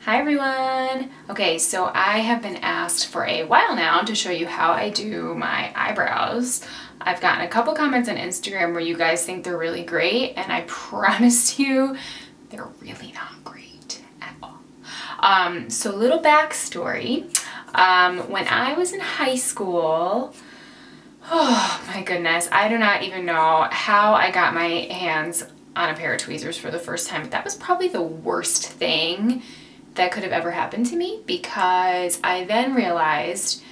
Hi everyone! Okay, so I have been asked for a while now to show you how I do my eyebrows. I've gotten a couple comments on Instagram where you guys think they're really great, and I promise you they're really not great at all. So little backstory. When I was in high school, oh my goodness, I do not even know how I got my hands on a pair of tweezers for the first time. That was probably the worst thing that could have ever happened to me, because I then realized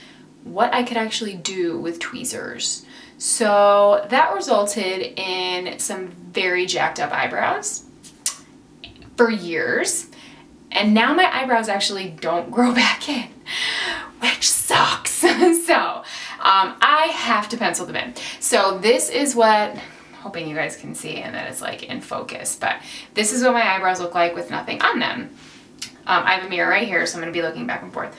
what I could actually do with tweezers. So that resulted in some very jacked up eyebrows for years. And now my eyebrows actually don't grow back in, which sucks. So I have to pencil them in. So this is what, hoping you guys can see and that it's like in focus, but this is what my eyebrows look like with nothing on them. I have a mirror right here, so I'm going to be looking back and forth.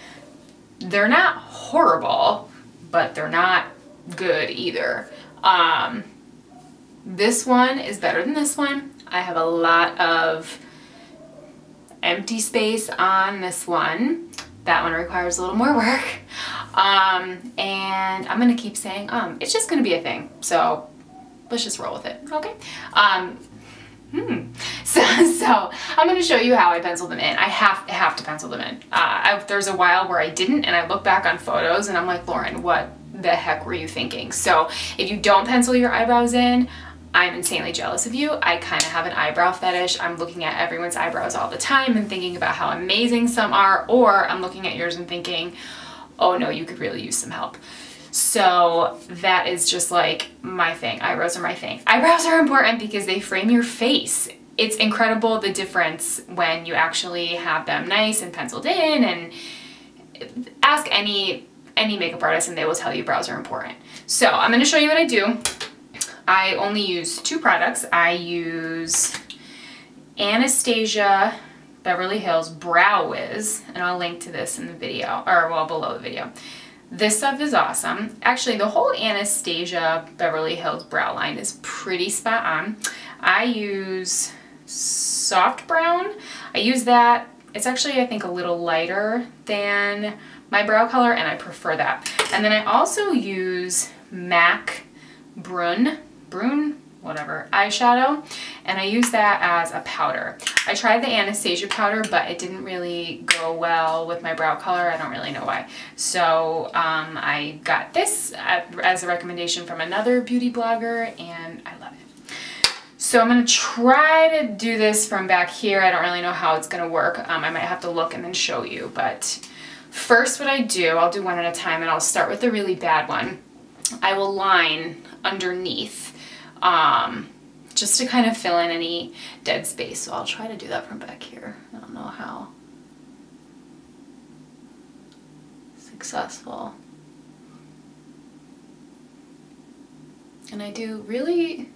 They're not horrible, but they're not good either. This one is better than this one. I have a lot of empty space on this one. That one requires a little more work. And I'm going to keep saying, it's just going to be a thing. So let's just roll with it, okay? So I'm going to show you how I pencil them in. I have to pencil them in. There's a while where I didn't, and I look back on photos and I'm like, Lauren, what the heck were you thinking? So if you don't pencil your eyebrows in, I'm insanely jealous of you. I kind of have an eyebrow fetish. I'm looking at everyone's eyebrows all the time and thinking about how amazing some are, or I'm looking at yours and thinking, oh no, you could really use some help. So that is just like my thing. Eyebrows are my thing. Eyebrows are important because they frame your face. It's incredible the difference when you actually have them nice and penciled in, and ask any makeup artist and they will tell you brows are important. So I'm going to show you what I do. I only use two products. I use Anastasia Beverly Hills Brow Wiz, and I'll link to this in the video, or well, below the video. This stuff is awesome. Actually, the whole Anastasia Beverly Hills brow line is pretty spot on. I use soft brown. I use that. It's actually, I think, a little lighter than my brow color, and I prefer that. And then I also use MAC Brune, whatever, eyeshadow, and I use that as a powder. I tried the Anastasia powder, but it didn't really go well with my brow color. I don't really know why. So I got this as a recommendation from another beauty blogger, and I love it. So I'm going to try to do this from back here. I don't really know how it's going to work. I might have to look and then show you, but first what I do, I'll do one at a time, and I'll start with the really bad one. I will line underneath just to kind of fill in any dead space. So I'll try to do that from back here. I don't know how successful. And I do really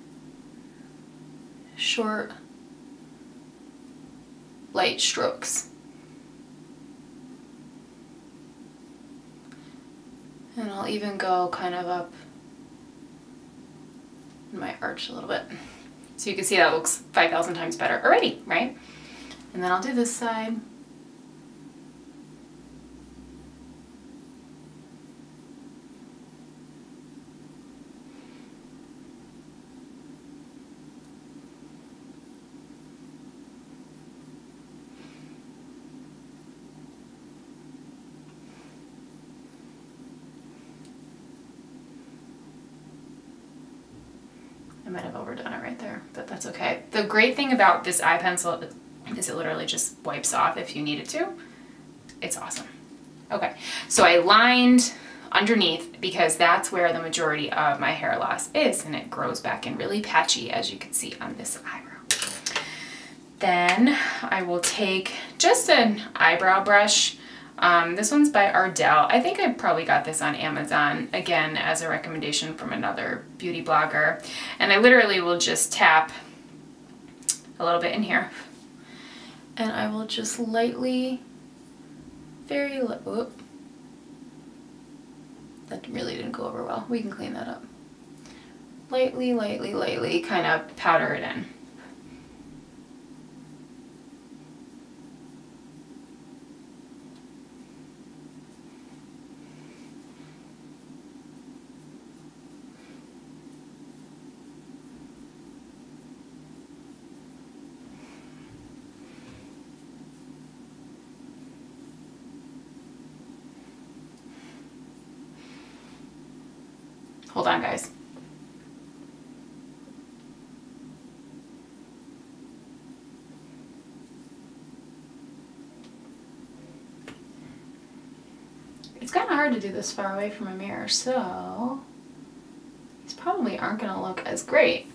short, light strokes. And I'll even go kind of up in my arch a little bit. So you can see that looks 5,000 times better already, right? And then I'll do this side. I might have overdone it right there, but that's okay. The great thing about this eye pencil is it literally just wipes off if you need it to. It's awesome. Okay, so I lined underneath because that's where the majority of my hair loss is, and it grows back in really patchy, as you can see on this eyebrow. Then I will take just an eyebrow brush. This one's by Ardell. I think I probably got this on Amazon, again, as a recommendation from another beauty blogger. And I literally will just tap a little bit in here. And I will just lightly, very light, whoop. That really didn't go over well. We can clean that up. Lightly, lightly, lightly, kind of powder it in. Hold on, guys. It's kind of hard to do this far away from a mirror, so these probably aren't going to look as great.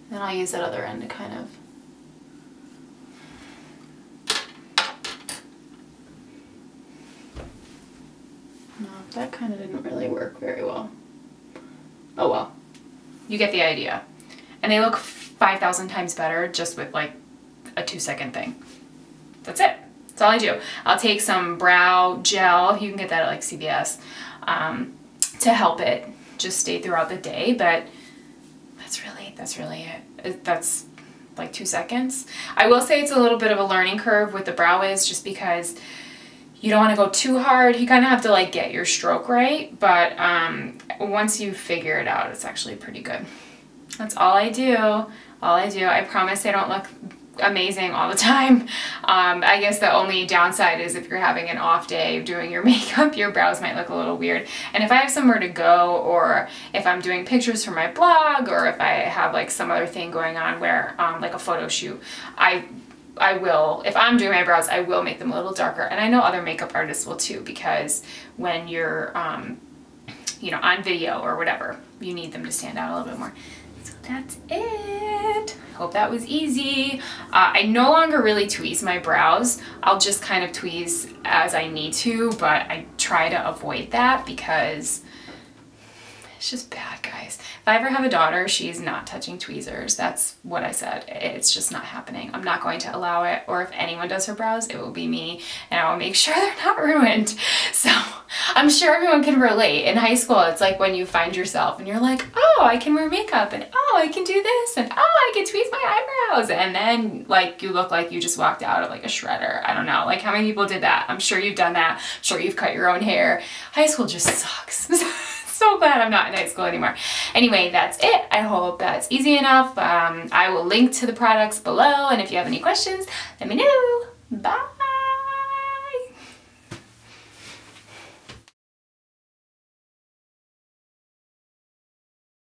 Then I'll use that other end to kind of no, that kind of didn't really work very well. Oh well. You get the idea. And they look 5,000 times better just with like a 2-second thing. That's it. That's all I do. I'll take some brow gel. You can get that at like CVS to help it just stay throughout the day. But that's really it. That's like 2 seconds. I will say it's a little bit of a learning curve with the brow wiz just because you don't want to go too hard. You kind of have to like get your stroke right. But once you figure it out, it's actually pretty good. That's all I do. All I do. I promise I don't look amazing all the time. I guess the only downside is if you're having an off day doing your makeup, your brows might look a little weird. And if I have somewhere to go, or if I'm doing pictures for my blog, or if I have like some other thing going on where like a photo shoot, I will, if I'm doing my brows, I will make them a little darker. And I know other makeup artists will too, because when you're you know, on video or whatever, you need them to stand out a little bit more. So that's it. Hope that was easy. I no longer really tweeze my brows. I'll just kind of tweeze as I need to, but I try to avoid that because it's just bad, guys. If I ever have a daughter, she's not touching tweezers. That's what I said. It's just not happening. I'm not going to allow it. Or if anyone does her brows, it will be me, and I will make sure they're not ruined. So I'm sure everyone can relate. In high school, it's like when you find yourself and you're like, oh, I can wear makeup, and oh, I can do this, and oh, I can tweeze my eyebrows. And then like you look like you just walked out of like a shredder. I don't know. Like how many people did that? I'm sure you've done that. I'm sure you've cut your own hair. High school just sucks. So glad I'm not in high school anymore. Anyway, that's it. I hope that's easy enough. I will link to the products below, and if you have any questions, let me know. Bye.